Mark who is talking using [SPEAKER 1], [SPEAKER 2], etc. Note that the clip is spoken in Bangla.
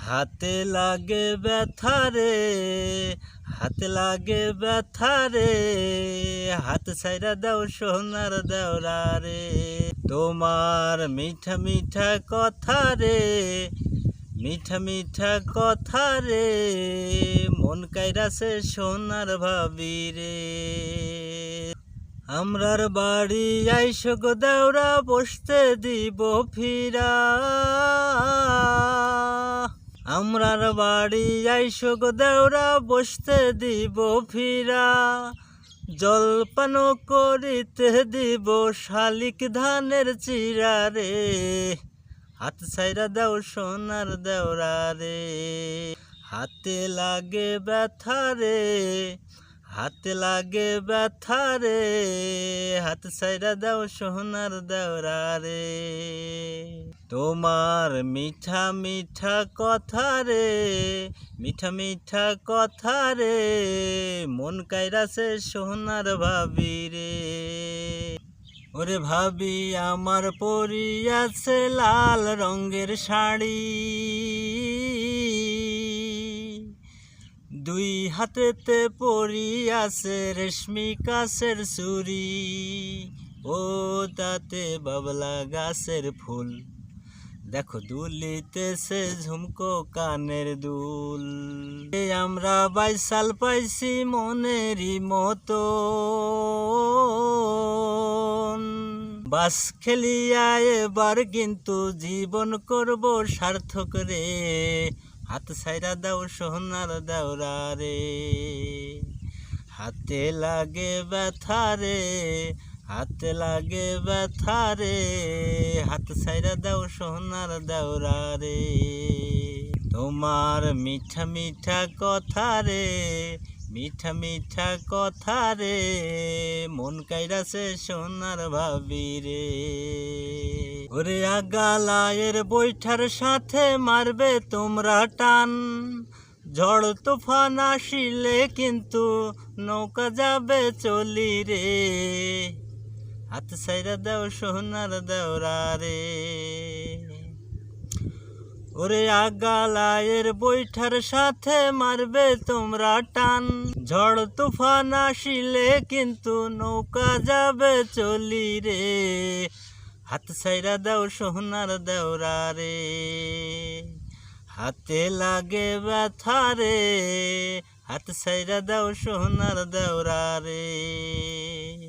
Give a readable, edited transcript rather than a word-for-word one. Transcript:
[SPEAKER 1] হাতে লাগে ব্যথা রে, হাতে লাগে ব্যথা রে, হাত ছাইরা দাও সোনার দেওরা রে। তোমার মিঠা মিঠা কথা রে, মিঠা মিঠা কথা রে, মন কাইরাছে সোনার ভাবি রে। আমরার বাড়ি আইসো গো দেওরা, বসতে দিব ফিরা। আমরার বাড়ি আইসো গো দেওরা, বসতে দিব ফিরা। জলপান করিতে দিব শালিক ধানের চিরা রে। হাত ছাইরা দাও সোনার দেওরা রে। হাতে লাগে ব্যথা রে, হাতে লাগে ব্যথা রে, হাত ছাইরা দাও সোনার দেওরা রে। তোমার মিঠা মিঠা কথা রে, মিঠা মিঠা কথা রে, মন কাইরাছে সোনার ভাবি রে। ওরে ভাবি আমার পরিয়াছে লাল রঙের শাড়ি, দুই হাতেতে পরিয়াছে রেশমি কাছের চুড়ি। ও তাতে বাবলা গাছের ফুল, দেখো দুলিতেছে ঝুমকো কানের দুল। আমরা বাইসাল পাইছি মনেরই মতো, বাস খেলিয়া এবার কিন্তু জীবন করব সার্থক রে। হাত ছাইরা দাও সোনার দেওরা রে। হাতে লাগে ব্যথা রে, হাতে লাগে ব্যথা রে, হাত ছাইরা দাও সোনার দেওরা রে। তোমার মিঠা মিঠা কথা রে, মিঠা মিঠা কথা রে, মন কাইরাছে সোনার ভাবি রে। ওরে আগালায়ের বৈঠার সাথে মারবে তোমরা টান, ঝড় তুফান আসিলে কিন্তু নৌকা যাবে চলি রে। হাত ছাইরা দাও সোনার দেওরা রে। ওরে আগালায়ের বৈঠার সাথে মারবে তোমরা টান, ঝড় তুফান আসিলে কিন্তু নৌকা যাবে চলি রে। হাত ছাইরা দাও সোনার দেওরা রে। হাতে লাগে ব্যথা রে, হাত ছাইরা দাও সোনার দেওরা রে।